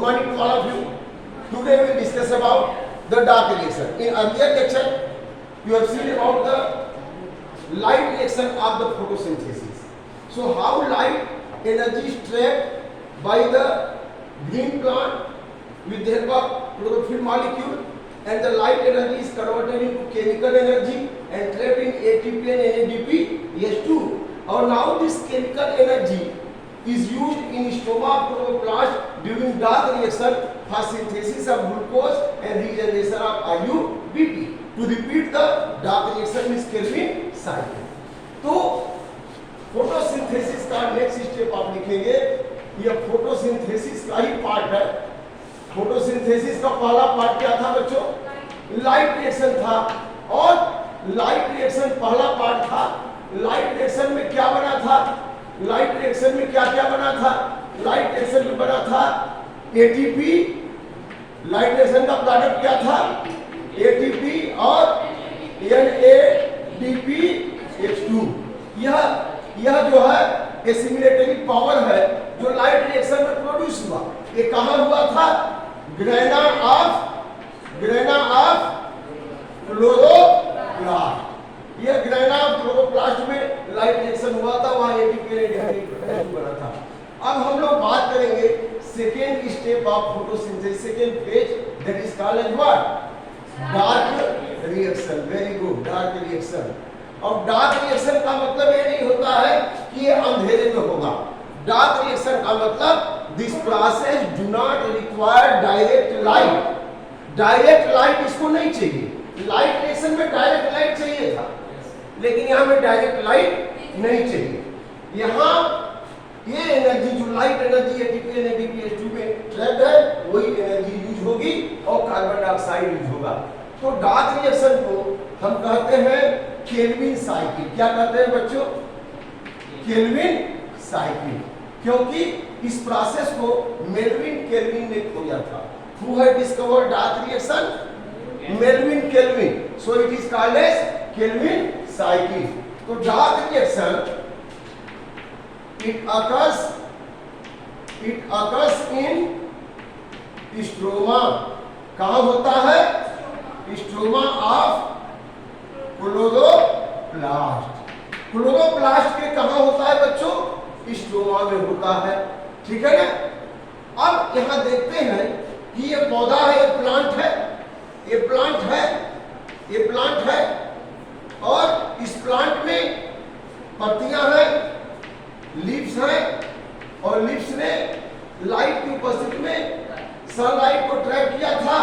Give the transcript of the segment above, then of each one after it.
morning to all of you. Today we will discuss about the dark reaction. In earlier lecture, you have seen about the light reaction of the photosynthesis. So how light energy is trapped by the green plant with the help of chlorophyll molecule, and the light energy is converted into chemical energy and trapped in ATP and NADPH2. And now this chemical energy is used in stoma of chloroplast during dark reaction for synthesis of glucose and regeneration of IUPAC. To repeat the dark reaction is Kelvin cycle. तो photosynthesis का next step आप लिखेंगे, यह photosynthesis का ही part है। Photosynthesis का पहला part क्या था बच्चों? लाइट रिएक्शन था, और लाइट रिएक्शन पहला पार्ट था। लाइट रिएक्शन में क्या बना था? लाइट रिएक्शन में क्या क्या बना था? लाइट रिएक्शन में बना था एटीपी। लाइट रिएक्शन का प्रोडक्ट क्या था? एटीपी और NADPH2। यह जो है एसिमिलेटरी पावर है जो लाइट रिएक्शन में प्रोड्यूस हुआ। ये कहां हुआ था? Grana of chloroplast. यह ग्रेना ऑफ क्लोरोप्लास्ट में लाइट रिएक्शन हुआ था, वहां एटीपी बना था। अब हम लोग बात करेंगे second step of photosynthesis, second phase, that is called as what? Dark reaction. Very good, dark reaction. और डार्क रिएक्शन का मतलब ये नहीं होता है कि ये अंधेरे में होगा। डार्क रिएक्शन का मतलब this process do not require direct light. Direct light इसको नहीं चाहिए। लाइट रिएक्शन में डायरेक्ट लाइट चाहिए था, लेकिन यहाँ में डायरेक्ट लाइट नहीं चाहिए। यहाँ ये एनर्जी जो लाइट एनर्जी एटीपी NADPH2 में ट्रैप्ड है, वही एनर्जी यूज होगी और कार्बन डाइऑक्साइड यूज होगा। तो डार्क रिएक्शन को हम कहते हैं केल्विन साइकिल। क्या कहते हैं बच्चों? Calvin cycle. क्योंकि इस प्रोसेस को मेल्विन केल्विन ने खोजा था। Who had discovered dark reaction? Melvin Kelvin. So it is called as Kelvin cycle. तो dark reaction it occurs in stroma. कहाँ होता है? Stroma of chloroplast. क्लोरोप्लास्ट के कहाँ होता है बच्चों? स्ट्रोमा में होता है। ठीक है ना? अब यहाँ देखते हैं कि ये पौधा है, ये प्लांट है, ये प्लांट है, ये प्लांट है, और इस प्लांट में पत्तियां हैं, लीव्स हैं, और लीव्स ने लाइट की उपस्थिति में सनलाइट को ट्रैप किया था।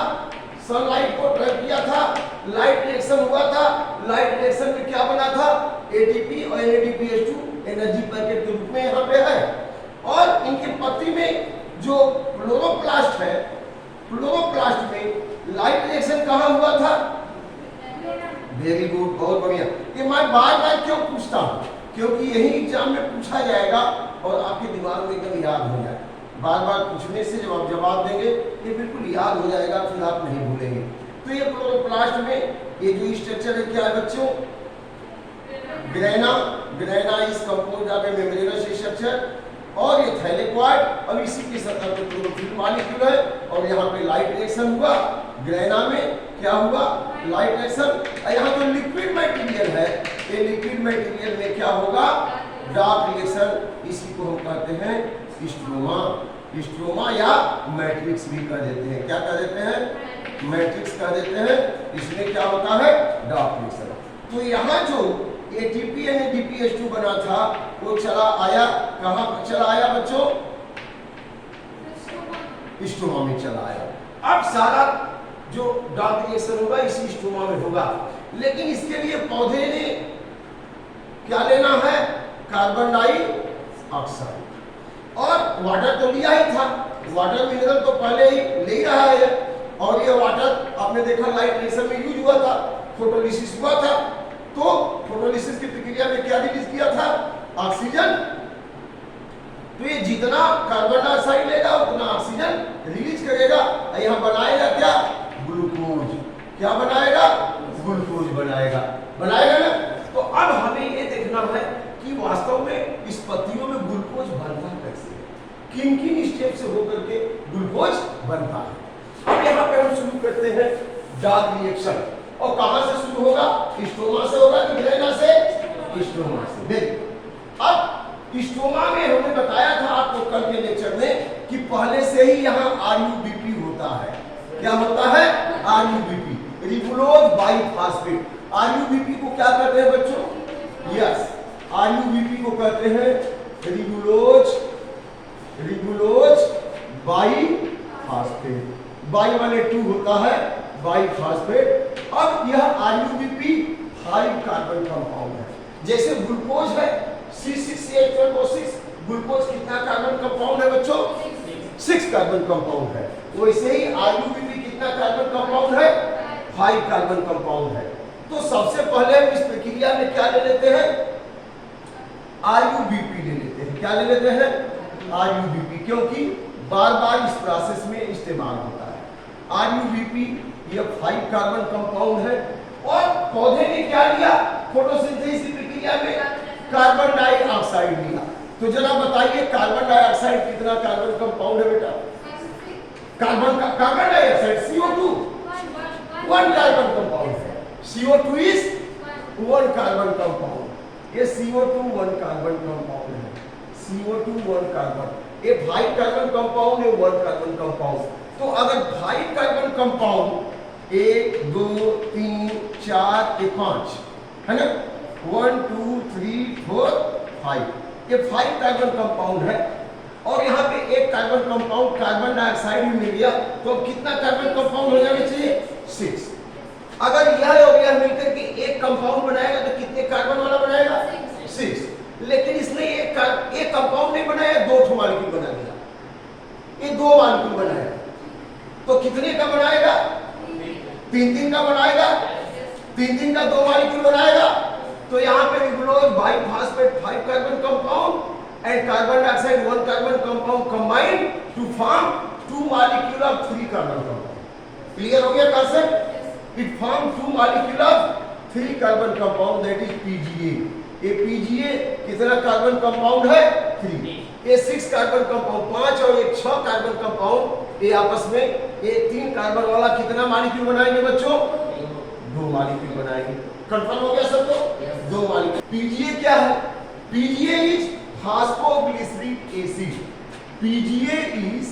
सनलाइट को ट्रैप किया था, लाइट रिएक्शन हुआ था। लाइट रिएक्शन में क्या बना था? एटीपी और NADPH2 एनर्जी पैकेट के रूप में यहाँ पे है। और इनके पत्ती में जो क्लोरोप्लास्ट है, क्लोरोप्लास्ट में लाइट रिएक्शन कहाँ हुआ था? वेरी गुड, बहुत बढ़िया। ये मैं बार बार क्यों पूछता हूँ? क्योंकि यही एग्जाम में पूछा जाएगा और आपके दिमाग में एकदम याद हो जाएगा। बार बार पूछने से जब आप जवाब देंगे ये बिल्कुल याद हो जाएगा, फिर आप नहीं भूलेंगे। तो ये क्लोरोप्लास्ट में ये जो स्ट्रक्चर है क्या है बच्चों? Grana is composed of A membranous structure, और ये थैलेक्वाइड। अब इसी की सतह पर क्लोरोफिल मॉलिक्यूल है, और यहाँ पे लाइट रिएक्शन हुआ। ग्रेना में क्या हुआ? Light reaction. यहाँ जो लिक्विड मटेरियल है, ये लिक्विड मटेरियल में क्या होगा? Dark reaction. इसी को हम कहते हैं स्ट्रोमा। स्ट्रोमा या मैट्रिक्स भी कह देते हैं। क्या कह देते हैं? मैट्रिक्स कह देते हैं। इसमें क्या होता है? Dark reaction. तो यहाँ जो एटीपी NADPH2 बना था, वो चला आया कहाँ चला आया बच्चों? स्ट्रोमा में चला आया। अब सारा जो डार्क रिएक्शन होगा इसी स्ट्रोमा में होगा, लेकिन इसके लिए पौधे ने क्या लेना है? कार्बन डाइऑक्साइड और वाटर तो लिया ही था। वाटर मिनरल तो पहले ही ले रहा है, और ये वाटर आपने देखा लाइट रिएक्शन में यूज हुआ था, फोटोलिसिस हुआ था। तो फोटोलिसिस की प्रक्रिया में क्या रिलीज किया था? ऑक्सीजन। तो ये जितना कार्बन डाइऑक्साइड लेगा उतना ऑक्सीजन रिलीज करेगा। यहाँ बनाएगा क्या? ग्लूकोज। क्या बनाएगा? ग्लूकोज बनाएगा ना। तो अब हमें ये देखना है कि वास्तव में इस पत्तियों में ग्लूकोज बनता कैसे है, किन किन स्टेप से होकर के ग्लूकोज बनता है। अब यहाँ पे हम शुरू करते हैं डार्क रिएक्शन। और कहां से शुरू होगा? स्ट्रोमा से होगा कि ग्रेना से? स्ट्रोमा से। देखिए अब स्ट्रोमा में हमने बताया था आपको कल के लेक्चर में कि पहले से ही यहाँ आरयूबीपी होता है। क्या होता है? RuBP, ribulose biphosphate. आरयूबीपी को क्या कहते हैं बच्चों? यस, आरयूबीपी को कहते हैं रिबुलोज बाइफॉस्फेट। बाई वाले 2 होता है बाइफॉस्फेट। अब यह आरयूबीपी 5 कार्बन कंपाउंड है। जैसे ग्लूकोज है C6H12O6, ग्लूकोज कितना कार्बन कंपाउंड है बच्चों? 6 कार्बन कंपाउंड है। वैसे ही आरयूबीपी कितना कार्बन कंपाउंड है? 5 कार्बन कंपाउंड है। तो सबसे पहले हम इस प्रक्रिया में क्या ले लेते हैं? आरयूबीपी ले लेते हैं। क्या ले लेते हैं? आरयूबीपी, क्योंकि बार बार इस प्रोसेस में इस्तेमाल होता है। आरयूबीपी यह 5 कार्बन कंपाउंड है। और पौधे ने क्या लिया फोटोसिंथेसिस प्रक्रिया में? कार्बन डाइऑक्साइड लिया। तो जरा बताइए कार्बन डाइऑक्साइड कितना कार्बन कंपाउंड है बेटा? Carbon dioxide CO2 1 carbon compound है। CO2 is 1 carbon compound. ये CO2 1 कार्बन कंपाउंड है। CO2 1 कार्बन, ये 5 कार्बन कंपाउंड है, 1 कार्बन कंपाउंड। तो अगर 5 कार्बन कंपाउंड 1 2 3 4 ये 5 है ना, 1 2 3 4 5, ये 5 कार्बन कंपाउंड है। और यहाँ पे एक कार्बन कंपाउंड कार्बन डाइऑक्साइड भी मिल गया, तो अब कितना कार्बन कंपाउंड हो जाना चाहिए? 6। अगर यह और यह मिलकर के एक कंपाउंड बनाएगा तो कितने कार्बन वाला बनाएगा? 6। लेकिन इसने एक कंपाउंड नहीं बनाया, 2 मॉलिक्यूल बना दिया। ये 2 मॉलिक्यूल बनाया, तो कितने का बनाएगा? 3 का बनाएगा। 3 का 2 मॉलिक्यूल बनाएगा। तो यहाँ पे ribulose biphosphate 5 carbon compound and carbon dioxide 1 carbon compound combined to form 2 molecule of 3 carbon compound. Clear हो गया concept? It form 2 molecule of 3 carbon compound, that is PGA. ये PGA कितना कार्बन कंपाउंड है? 3। ये 6 कार्बन कंपाउंड, 5 और एक 6 carbon compound, ये आपस में ये 3 कार्बन वाला कितना मॉलिक्यूल बनाएंगे बच्चों? 2 मॉलिक्यूल बनाएंगे। कंफर्म हो गया सबको? 2 मॉलिक्यूल। PGA क्या है? PGA is phosphoglyceric acid. PGA is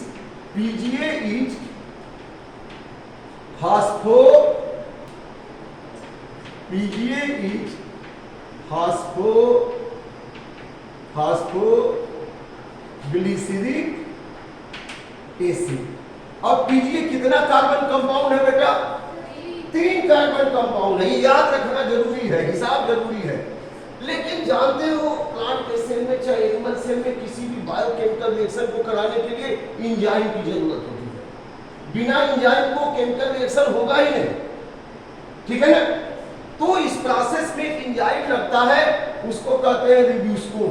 phosphoglyceric acid। अब PGA कितना कार्बन कंपाउंड है बेटा? 3 कार्बन कंपाउंड है। ये याद रखना जरूरी है, हिसाब जरूरी है। लेकिन जानते हो प्लांट के सेल में चाहे एनिमल सेल में किसी भी बायोकेमिकल रिएक्शन को कराने के लिए एंजाइम की जरूरत होती है। बिना एंजाइम को केमिकल रिएक्शन होगा ही नहीं, ठीक है ना? तो इस प्रोसेस में एंजाइम लगता है, उसको कहते हैं रिब्यूस्को।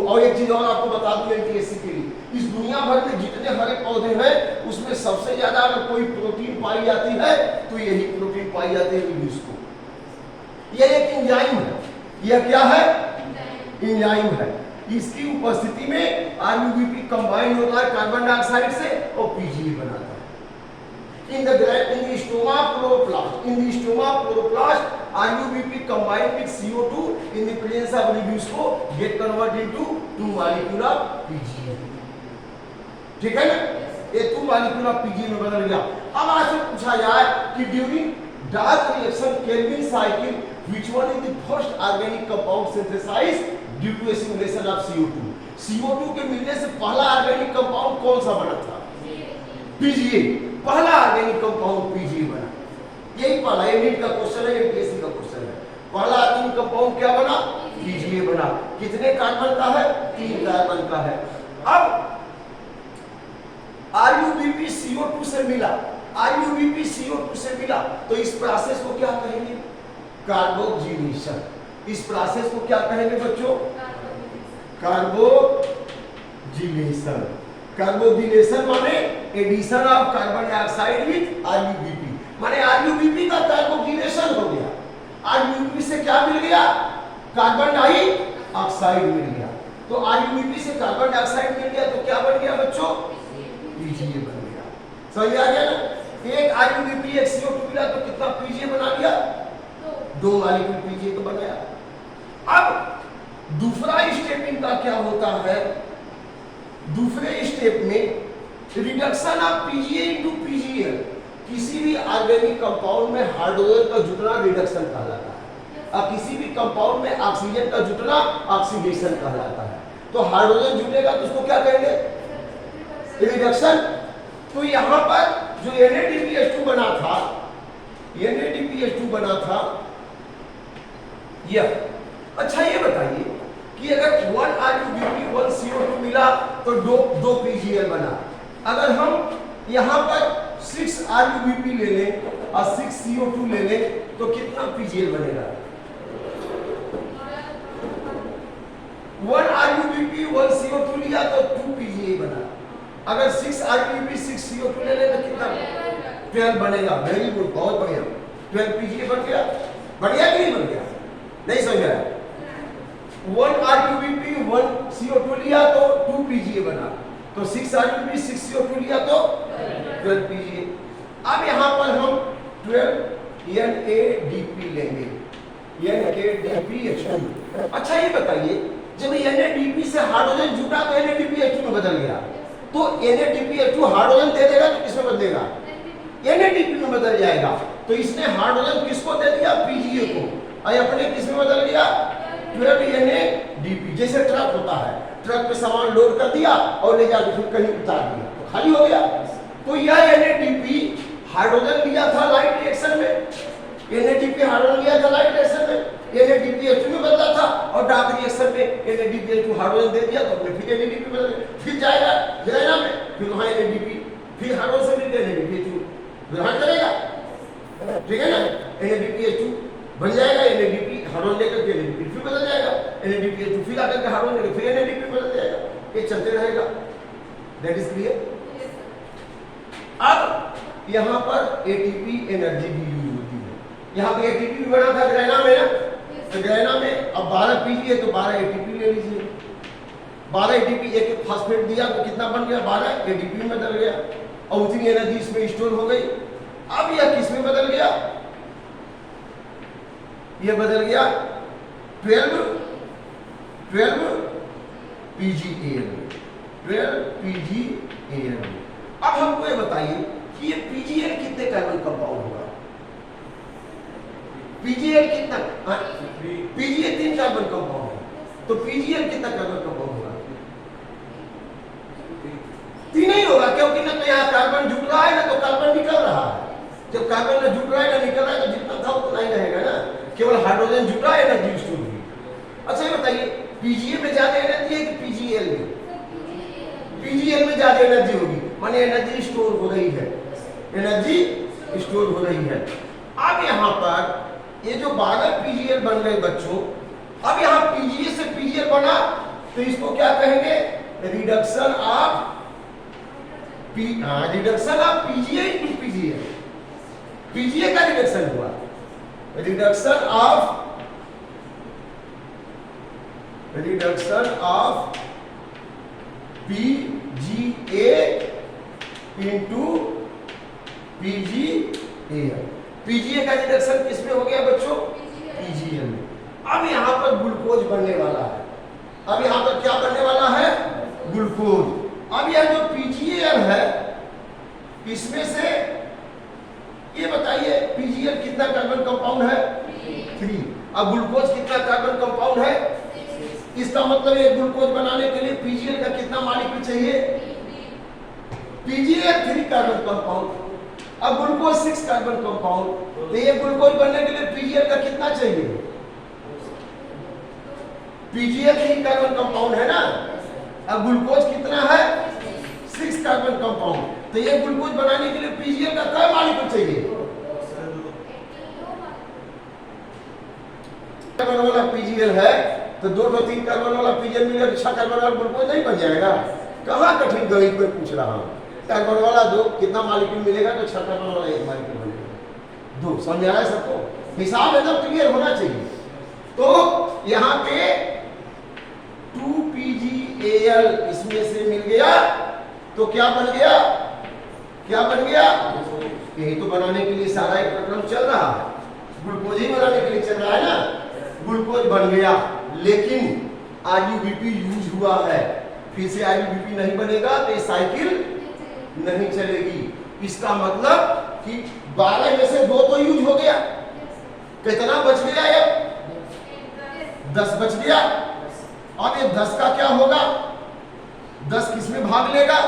और एक चीज और आपको बता दूं एंटीएसी के लिए, इस दुनिया भर में जितने हरे पौधे हैं उसमें सबसे ज्यादा अगर कोई प्रोटीन पाई जाती है तो यही प्रोटीन पाई जाती है, रिब्यूस्को। यह एक एंजाइम है। यह क्या है? एंजाइम है। इसकी उपस्थिति में आरयूबीपी कंबाइन होता है कार्बन डाइऑक्साइड से और पीजीए बनाता है। In the stoma chloroplast, RUBP combined with CO2 in the presence of Rebusco get converted into 2 molecule of PGA। ठीक है ना? ये 2 molecule of PGA में बदल गया। अब आपसे पूछा जाए कि during dark reaction Calvin cycle which one is the first organic compound synthesized due to assimilation of CO2? CO2 के मिलने से पहला ऑर्गेनिक कंपाउंड कौन सा बना था? PGA। पहला ऑर्गेनिक कंपाउंड PGA बना। यही पहला नीट का क्वेश्चन है, एमपीएससी का क्वेश्चन है। पहला ऑर्गेनिक कंपाउंड क्या बना? PGA बना। कितने कार्बन का है? 3 कार्बन का है। अब RUBP CO2 से मिला, RUBP CO2 से मिला, तो इस प्रोसेस को क्या कहेंगे? कार्बोक्सिलेशन। इस प्रोसेस को क्या कहेंगे बच्चों? कार्बोक्सिलेशन। कार्बोक्सिलेशन माने addition of carbon dioxide with RuBP, माने आरयूबीपी का कार्बोक्सिलेशन हो गया। आरयूबीपी से क्या मिल गया? कार्बन डाइऑक्साइड मिल गया। तो आरयूबीपी से कार्बन डाइऑक्साइड मिल गया तो क्या बन गया बच्चों? पीजीए समझ आ गया ना? एक IUPAC एक CO2 मिला तो कितना PGA बना लिया? 2 मॉलिक्यूल PGA तो बनाया। अब दूसरा स्टेप इनका क्या होता है? दूसरे स्टेप में reduction of PGA into PGL, किसी भी ऑर्गेनिक कंपाउंड में हाइड्रोजन का जुटना रिडक्शन कहलाता है और किसी भी कंपाउंड में ऑक्सीजन का जुटना ऑक्सीडेशन कहलाता है। तो हाइड्रोजन जुटेगा तो उसको क्या कहेंगे? रिडक्शन। तो यहाँ पर जो NADPH2 बना था, NADPH2 बना था यह। अच्छा ये बताइए कि अगर 1 RUBP 1 CO2 मिला तो 2 PGL बना। अगर हम यहाँ पर 6 RUBP ले लें और 6 CO2 ले लें तो कितना PGL बनेगा? 1 RUBP 1 CO2 लिया तो 2 PGA बना। अगर 6 RUBP 6 CO2 ले लें तो कितना? 12 बनेगा। वेरी गुड, बहुत बढ़िया। 12 PGA बन गया। बढ़िया कि नहीं बन गया? नहीं समझ आया? 1 RUBP 1 CO2 लिया तो 2 PGA बना, तो 6 RUBP 6 CO2 लिया तो 12 PGA। अब यहाँ पर हम 12 NADP लेंगे, NADPH2। अच्छा ये बताइए, जब NADP से हाइड्रोजन जुटा तो NADPH2 में बदल गया, तो NADPH2 हाइड्रोजन दे देगा तो किसमें बदलेगा? NADP में बदल जाएगा। तो इसने हाइड्रोजन किसको दे दिया? PGA को। और अपने किसमें बदल गया? 12 NADP। जैसे ट्रक होता है, ट्रक पे सामान लोड कर दिया और ले जाकर फिर कहीं उतार दिया तो खाली हो गया। तो यह NADP हाइड्रोजन लिया था लाइट रिएक्शन में, NADP हाइड्रोजन लिया था लाइट रिएक्शन में, NADPH2 में बदला था और डार्क रिएक्शन में NADPH2 हाइड्रोजन दे दिया तो अपने फिर NADP बदल गया। फिर जाएगा जाएगा में फिर वहाँ NADP, फिर हाइड्रोजन से मिलकर NADPH2 ग्रहण करेगा, ठीक है ना? NADPH2 बन जाएगा, NADP हाइड्रोजन लेकर के NADP फिर बदल जाएगा, NADPH2 फिर आकर के हाइड्रोजन लेकर फिर NADP बदल जाएगा। ये चलते रहेगा। That is clear. अब यहाँ पर ATP एनर्जी भी यूज होती है। यहाँ पे ATP भी बना था ग्रेना में ना, तो ग्रेना में अब 12 PG है तो 12 ATP ले लीजिए। 12 ATP एक फास्फेट दिया तो कितना बन गया? 12 ATP में बदल गया और उतनी एनर्जी इसमें स्टोर हो गई। अब यह किस में बदल गया? यह बदल गया 12 PGAL, 12 PGAL। अब हमको ये बताइए कि ये PGL कितने कार्बन कंपाउंड होगा? PGL कितना? PGA 3 कार्बन कंपाउंड है, तो PGL कितना कार्बन कंपाउंड होगा? 3 ही होगा, क्योंकि ना तो यहाँ कार्बन जुट रहा है ना तो कार्बन निकल रहा है। जब कार्बन ना जुट रहा है ना निकल रहा है तो जितना था उतना ही रहेगा ना, केवल हाइड्रोजन जुटा है एनर्जी स्टोर हुई। अच्छा ये बताइए, PGA में ज्यादा एनर्जी है कि PGL में? PGL में ज्यादा एनर्जी होगी, माने एनर्जी स्टोर हो रही है, एनर्जी स्टोर हो रही है। अब यहाँ पर ये जो 12 PGL बन गए बच्चों, अब यहाँ PGA से PGL बना तो इसको क्या कहेंगे? Reduction of PGA into PGL। PGA का रिडक्शन हुआ, reduction of PGA into PGAL। PGA का रिडक्शन किसमें हो गया बच्चों? PGL में। अब यहाँ पर ग्लूकोज बनने वाला है। अब यहाँ पर क्या बनने वाला है? ग्लूकोज। अब यह जो PGAL है इसमें से ये बताइए PGL कितना कार्बन कंपाउंड है? 3। अब ग्लूकोज कितना कार्बन कंपाउंड है? इसका मतलब ये ग्लूकोज बनाने के लिए PGL का कितना मॉलिक्यूल चाहिए? PGL 3 कार्बन कंपाउंड, अब ग्लूकोज 6 कार्बन कंपाउंड, तो ये ग्लूकोज बनने के लिए PGL का कितना चाहिए? PGL 3 कार्बन कंपाउंड है ना, अब ग्लूकोज कितना है? 6 कार्बन कंपाउंड, तो ये ग्लूकोज बनाने के लिए PGL का क्या मॉलिक्यूल चाहिए? कार्बन वाला PGL है तो 2 तो 3 कार्बन वाला PGL मिलेगा तो 6 कार्बन वाला ग्लूकोज नहीं बन जाएगा? कहाँ कठिन गणित में पूछ रहा हूँ। कार्बन वाला 2 कितना मॉलिक्यूल मिलेगा तो 6 कार्बन वाला 1 मॉलिक्यूल बनेगा। 2 समझ आया सबको? हिसाब एकदम क्लियर होना चाहिए। तो यहाँ पे 2 PGAL इसमें से मिल गया तो क्या बन गया? क्या बन गया? यही तो बनाने के लिए सारा एक प्रक्रम चल रहा है, ग्लूकोज ही बनाने के लिए चल रहा है ना। ग्लूकोज बन गया, लेकिन आरयूबीपी यूज हुआ है, फिर से आरयूबीपी नहीं बनेगा तो ये साइकिल नहीं चलेगी। इसका मतलब कि 12 में से 2 तो यूज हो गया, कितना बच गया? ये 10 बच गया। अब ये 10 का क्या होगा? 10 किस में भाग लेगा?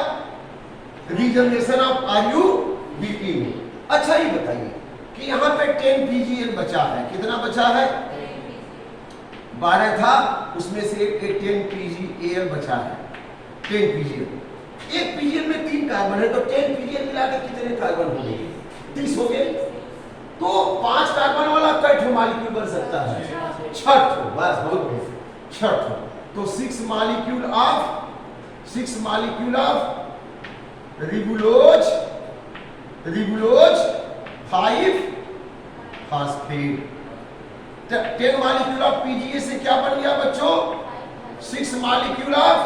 रीजनरेशन ऑफ आरयूबीपी में। अच्छा ये बताइए कि यहाँ पे 10 पीजीएल बचा है, कितना बचा है? 12 था, उसमें से 10 पीजीएल बचा है। 10 पीजीएल, एक पीजीएल में 3 कार्बन है, तो 10 पीजीएल मिलाकर कितने कार्बन हो गए? 30 हो गए। तो 5 कार्बन वाला कट मॉलिक्यूल बन सकता है, छठ, बस बहुत बढ़िया, छठ। तो 6 molecule of ribulose 5 phosphate. 10 molecule of PGA से क्या बन गया बच्चों? 6 molecule of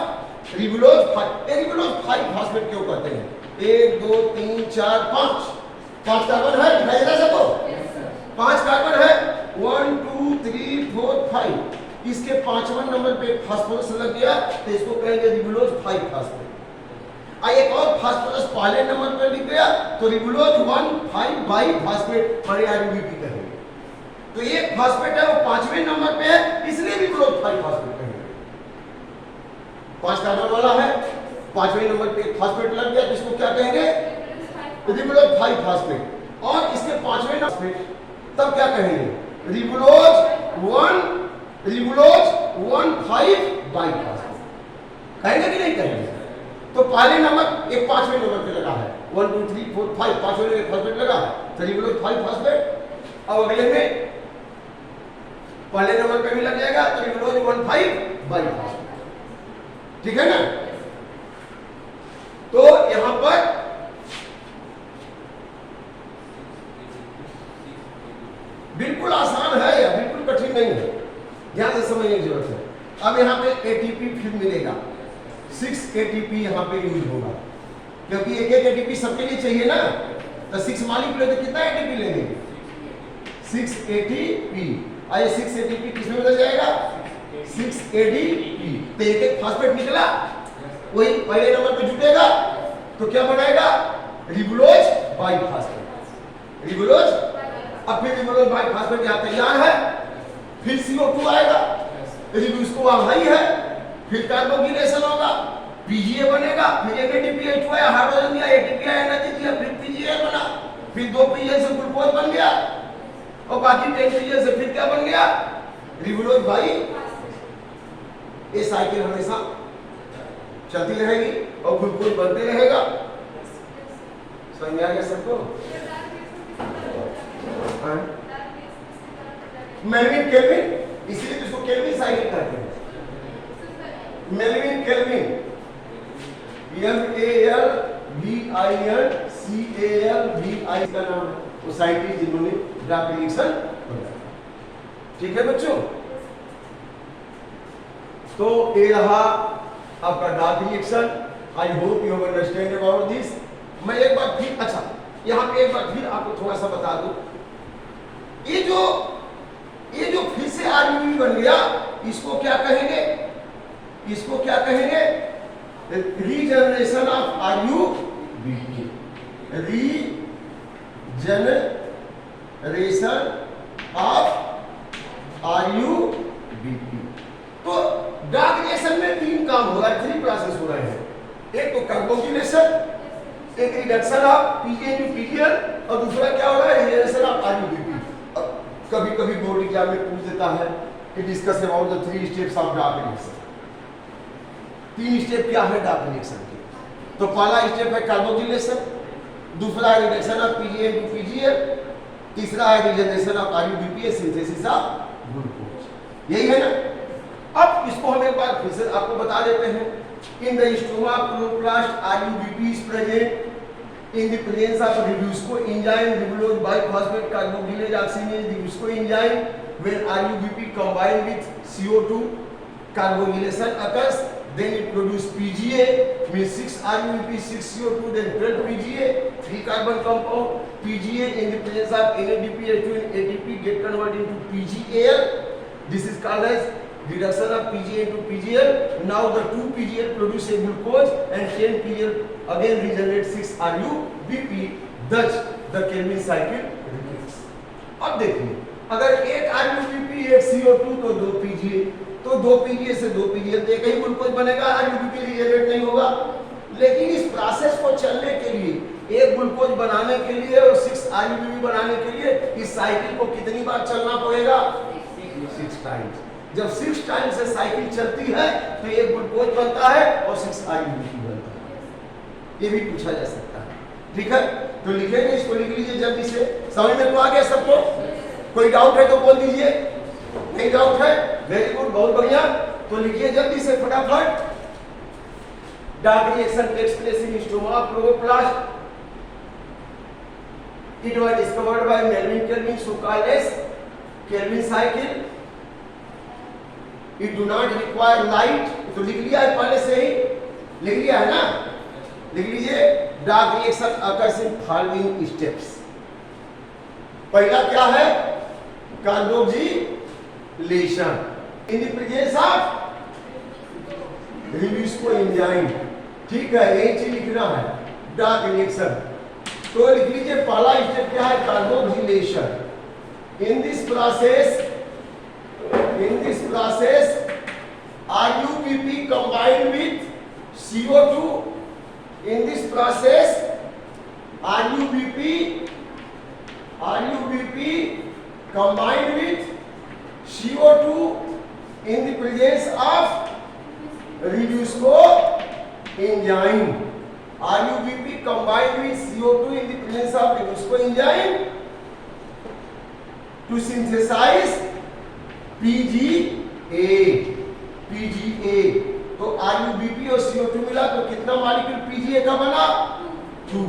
ribulose 5। Ribulose 5 phosphate क्यों कहते हैं? 1 2 3 4 5 कार्बन है, दिखाई दे सबको? 5 कार्बन है, 1 2 3 4 5। इसके 5वें नंबर पे फास्फोरस लग गया तो इसको कहेंगे रिबुलोज 5 फास्फेट। एक और फास्फोरस पहले नंबर पर लिख गया तो रिबुलोज 1,5 बाई फास्फेट बड़े आरयूबीपी कहेंगे। तो एक फास्फेट है वो 5वें नंबर पे है, इसलिए रिबुलोज 5 फास्फेट कहेंगे। 5 कार्बन वाला है, 5वें नंबर पे फास्फेट लग गया तो इसको क्या कहेंगे? Ribulose 5 phosphate. और इसके 5वें नंबर तब क्या कहेंगे? रिबुलोज 1,5 बाई फास्फेट कहेंगे कि नहीं कहेंगे? तो पहले नंबर एक 5वें नंबर पे लगा है, 1 2 3 4 5, 5वें में फास्फेट लगा है तो रिबुलोज 5 फास्फेट। अब अगले में पहले नंबर पे भी लग जाएगा तो रिबुलोज 1,5 बाई फास्फेट, ठीक है ना? तो यहां पर बिल्कुल आसान है या बिल्कुल कठिन नहीं है, ध्यान से समझने की जरूरत है। अब यहाँ पे एटीपी फिर मिलेगा, 6 एटीपी यहाँ पे यूज होगा, क्योंकि एक एटीपी सबके लिए चाहिए ना। तो 6 मॉलिक्यूल है तो कितना एटीपी लेंगे? 6 एटीपी। आइए 6 एटीपी किस में बदल जाएगा? 6 एटीपी। तो एक फास्फेट निकला, वही पहले नंबर पे जुटेगा तो क्या बनाएगा? Ribulose 5 phosphate. रिबुलोज, अब फिर रिबुलोज 5 फास्फेट यहाँ तैयार है, फिर CO2 आएगा, रिबुलोज को हाई है, फिर कार्बोक्सिलेशन होगा, पीजीए बनेगा, फिर एक एटीपी आया, हाइड्रोजन दिया, एटीपी आया, एनर्जी दिया, फिर पीजीए बना, फिर 2 पीजीए से ग्लूकोज बन गया और बाकी 10 पीजीए से फिर क्या बन गया? रिबुलोज 5। ये साइकिल हमेशा चलती रहेगी और ग्लूकोज बनते रहेगा। समझ में आ गया सबको? मेल्विन केल्विन, इसीलिए इसको केल्विन साइकिल कहते हैं। मेल्विन केल्विन, MELVIN का नाम है, वो साइंटिस्ट जिन्होंने ड्राक रिएक्शन बनाया। ठीक है बच्चों? तो ये रहा आपका ड्राक reaction. I hope you have understand about this. मैं एक बार फिर, अच्छा यहाँ पे एक बार फिर आपको थोड़ा सा बता दूं, ये जो फिर से आरयूबी बन गया, इसको क्या कहेंगे? इसको क्या कहेंगे? Regeneration of RuBP. Regeneration of RuBP. तो डार्क रिएक्शन में 3 काम हो रहा है, 3 प्रोसेस हो रहे हैं। एक तो कार्बोक्सिलेशन, एक reduction of PGA to PGAL, और दूसरा क्या हो रहा है? Regeneration of RuBP. कभी कभी बोर्ड एग्जाम में पूछ देता है कि discuss about the 3 steps of dark reaction. 3 step क्या है डार्क रिएक्शन के? तो पहला स्टेप है कार्बोक्सिलेशन, दूसरा है reduction of PGA to PGAL, तीसरा है regeneration of RuBP, synthesis of glucose. यही है ना? अब इसको हम एक बार फिर से आपको बता देते हैं। In the stoma chloroplast RuBP is present in the presence of ribosco enzyme ribulose biphosphate carboxylase oxidase ribosco enzyme when RUBP combined with CO2 carbonylation occurs then it produce PGA, means 6 RUBP, 6 CO2, then 12 PGA, 3 carbon compound. PGA in the presence of NADPH2 and ATP get converted into PGAL. This is called as reduction of PGA into PGL. Now the 2 PGL produce a glucose and 10 PGL again regenerate 6 RUBP. Thus the Kelvin cycle repeats. अब देखिए, अगर एक RUBP एक CO2 तो 2 PGA, तो 2 PGA से 2 PGL तो एक ही ग्लूकोज बनेगा, RUBP रिजेनरेट नहीं होगा। लेकिन इस प्रोसेस को चलने के लिए, एक ग्लूकोज बनाने के लिए और 6 RUBP बनाने के लिए इस साइकिल को कितनी बार चलना पड़ेगा? 6 टाइम्स। जब 6 टाइम्स से साइकिल चलती है तो एक ग्लूकोज बनता है और 6 RUBP बनता है। ये भी पूछा जा सकता है, ठीक है? तो लिखेंगे, इसको लिख लीजिए जल्दी से। समझ में तो आ गया सबको? कोई डाउट है तो बोल दीजिए। नहीं डाउट है? वेरी गुड, बहुत बढ़िया। तो लिखिए जल्दी से फटाफट। Dark reaction takes place in stoma of chloroplast. It was discovered by Melvin Kelvin, so called as Kelvin cycle. It do not require light, तो लिख लिया है पहले से ही, लिख लिया है ना? लिख लीजिए, dark reaction occurs in following steps. पहला क्या है? Carboxylation in the presence of reducible enzyme, ठीक है? यही चीज लिखना है, डार्क रिएक्शन। तो लिख लीजिए पहला स्टेप क्या है? Carboxylation. In this process RUBP combined with CO2. In this process RUBP combined with CO2 in the presence of reducible enzyme. RUBP combined with CO2 in the presence of reducible enzyme to synthesize PGA। तो RUBP और CO2 मिला तो कितना molecule PGA का बना? 2।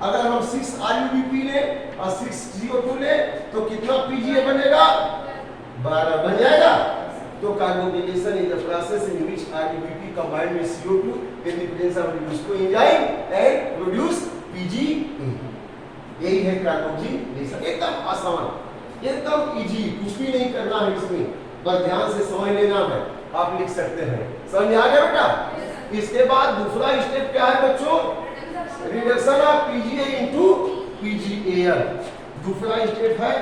अगर हम 6 RUBP ले और 6 CO2 ले तो कितना PGA बनेगा? 12 बन जाएगा। तो carboxylation is the process in which RUBP combined with CO2 in the presence of reducible enzyme and produce PGA। यही है कार्बोक्सिलेशन। एकदम आसान, एकदम इजी, कुछ भी नहीं करना है इसमें, बस ध्यान से समझ लेना है। आप लिख सकते हैं। समझ आ गया बेटा? इसके बाद दूसरा स्टेप क्या है बच्चों? Reduction of PGA into PGAL। दूसरा स्टेप है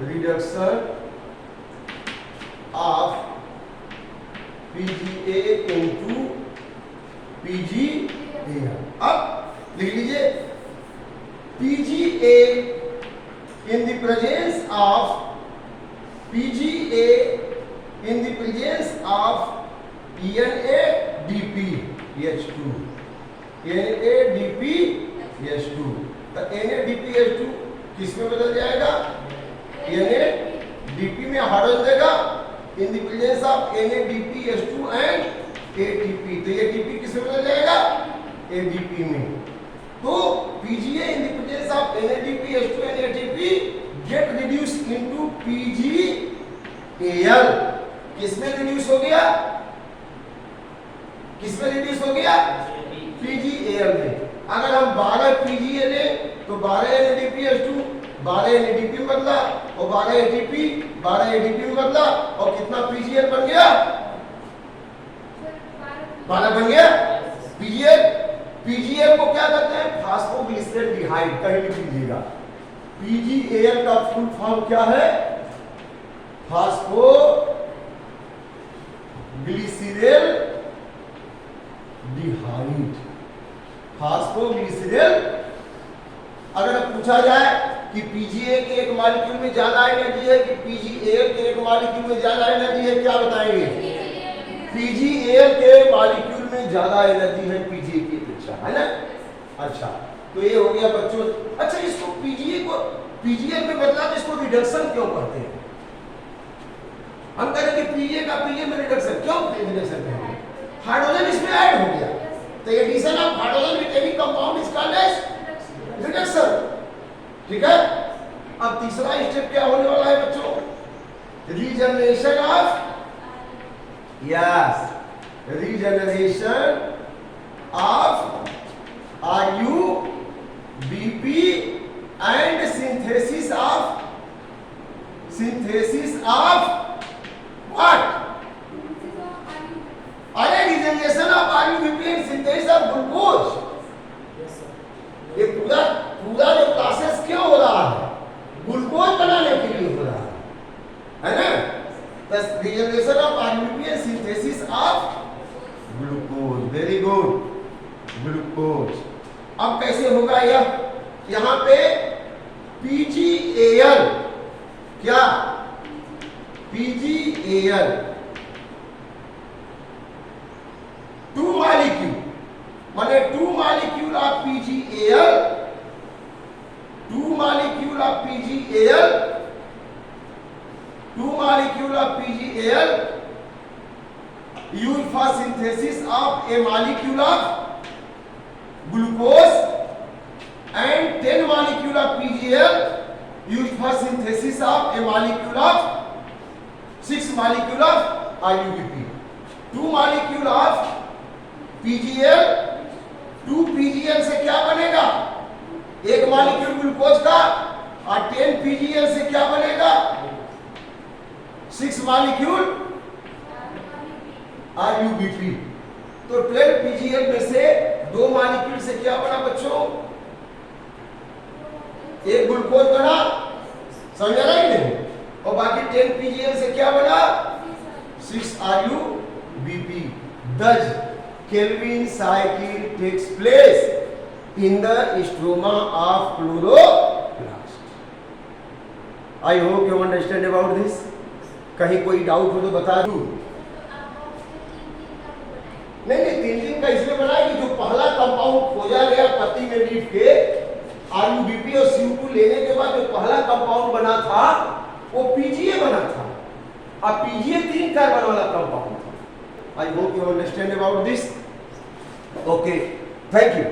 reduction of PGA into PGAL। अब लिख लीजिए PGA in the presence of PGA in the presence of NADPH2। NADPH2, तो NADPH2 किस में बदल जाएगा? NADP में हाइड्रोजन देगा in the presence of NADPH2 and ATP। तो ATP किस में बदल जाएगा? ADP में। तो PGA in the presence of NADPH2 and ATP get reduced into PGAL। किसमें रिड्यूस हो गया? किसमें रिड्यूस हो गया? PGAL में। अगर हम 12 PGA ले तो 12 NADPH2, 12 NADP में बदला और 12 ATP, 12 ADP में बदला और कितना PGAL बन गया? 12 बन गया PGAL को क्या कहते हैं? फास्फोग्लिसरेल्डिहाइड। कहीं लिख लीजिएगा, PGAL का फुल फॉर्म क्या है? फास्फोग्लिसरेल्डिहाइड। फास्फोग्लिसरेल। अगर पूछा जाए कि PGA के एक मॉलिक्यूल में ज्यादा एनर्जी है कि PGAL के एक मॉलिक्यूल में ज्यादा एनर्जी है, क्या बताएंगे? PGAL के मॉलिक्यूल में ज्यादा एनर्जी है PGA की अपेक्षा, है ना? अच्छा, तो ये हो गया बच्चों। अच्छा, इसको PGA को PGAL में बदला तो इसको रिडक्शन क्यों कहते हैं? हम कह रहे हैं कि PGA का PGA में रिडक्शन क्यों रिडक्शन कहते हैं? हाइड्रोजन इसमें ऐड हो गया, तो addition of hydrogen with any compound is called as reduction. ठीक है? अब तीसरा स्टेप क्या होने वाला है बच्चों? Regeneration of Yes, regeneration of IUBP and synthesis of what? अरे regeneration of IUBP and synthesis of glucose. ये पूरा जो प्रोसेस क्यों हो रहा है? ग्लूकोज बनाने के लिए हो रहा है ना? The regeneration of IUBP and synthesis of glucose. Very good. Glucose. अब कैसे होगा यह? यहाँ पे PGAL क्या? PGAL 2 molecule माने 2 molecule of PGAL, 2 molecule of PGAL, 2 molecule of PGAL used for synthesis of a molecule of glucose and 10 molecule of PGL used for synthesis of a molecule of 6 molecule of IUBP. 2 molecule of PGL, 2 PGL से क्या बनेगा? एक molecule glucose का और 10 PGL से क्या बनेगा? 6 molecule IUBP. तो 12 PGL में से 2 मॉलिक्यूल से क्या बना बच्चों? एक ग्लूकोज बना, समझा ना कि नहीं? और बाकी 10 PGL से क्या बना? 6 IUBP. Thus, Calvin cycle takes place in the stroma of chloroplast. I hope you understand about this. कहीं कोई डाउट हो तो बता दूं. नहीं 3 का इसलिए बनाया कि जो पहला कंपाउंड खोजा गया पत्ती में लीफ के IUBP और CO2 लेने के बाद जो पहला कंपाउंड बना था वो PGA बना था. अब PGA 3 कार्बन वाला कंपाउंड था. I hope you understand about this. Okay, thank you.